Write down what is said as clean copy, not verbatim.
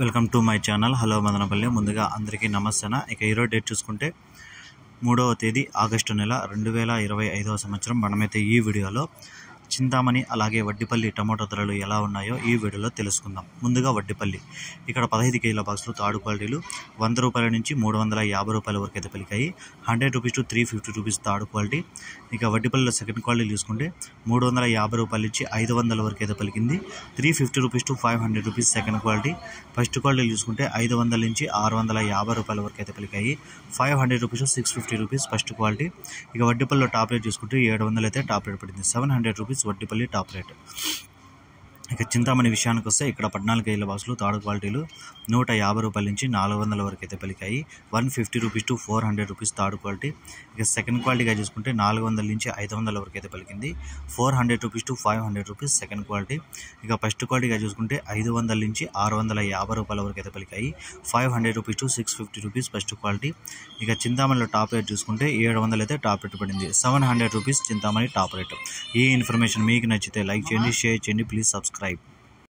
Welcome to my channel. Hello Madanapalle. ముందుగా అందరికీ నమస్తే. ఇక ఈరోజు డేట్ చూసుకుంటే 3వ తేదీ ఆగస్టు నెల 2025వ సంవత్సరం. మనమైతే ఈ వీడియోలో చింతామణి అలాగే వడ్డిపల్లి టమాటో ధరలు ఎలా ఉన్నాయో ఈ వీడియోలో తెలుసుకుందాం. ముందుగా వడ్డిపల్లి ఇక్కడ 15 కేజీల బాక్సులు తాడు క్వాలిటీలు 100 రూపాయల నుంచి 350 రూపాయల వరకు అయితే పలికాయి. 100 రూపీస్ టు 350 రూపీస్ తాడు క్వాలిటీ. ఇక వడ్డిపల్లిలో సెకండ్ క్వాలిటీ చూసుకుంటే 350 రూపాయల నుంచి 500 వరకు అయితే పలికింది. 350 rupees to 500 rupees second quality. First quality చూసుకుంటే 500 నుంచి 650 రూపాయల వరకు అయితే పలికాయి. 500 rupees to 650 rupees first quality. ఇక వడ్డిపల్లిలో టాప్ రేట్ చూసుకుంటే 700 అయితే టాప్ రేట్ పడింది. 700 రూపీస్ వడ్డిపల్లి టాప్ రేట్. ఇక చింతామణి విషయానికి వస్తే ఇక్కడ 14 కేజీల బాక్సులు తాడు క్వాలిటీలు 150 రూపాయల నుంచి 400 వరకు అయితే పలికాయి. 150 రూపీస్ టు 400 రూపీస్ తాడు క్వాలిటీ. ఇక సెకండ్ క్వాలిటీగా చూసుకుంటే 400 నుంచి 500 వరకు అయితే పలికింది. 400 rupees to 500 rupees second quality. ఇక ఫస్ట్ క్వాలిటీగా చూసుకుంటే 500 నుంచి 650 రూపాయల వరకు అయితే పలికాయి. 500 rupees to 650 rupees first quality. ఇక చింతామణిలో టాప్ రేట్ చూసుకుంటే 700 అయితే టాప్ రేట్ పడింది. 700 రూపీస్ చింతామణి టాప్ రేట్. ఈ ఇన్ఫర్మేషన్ మీకు నచ్చితే లైక్ చేయండి, షేర్ చేయండి, ప్లీజ్ సబ్స్క్రైబ్.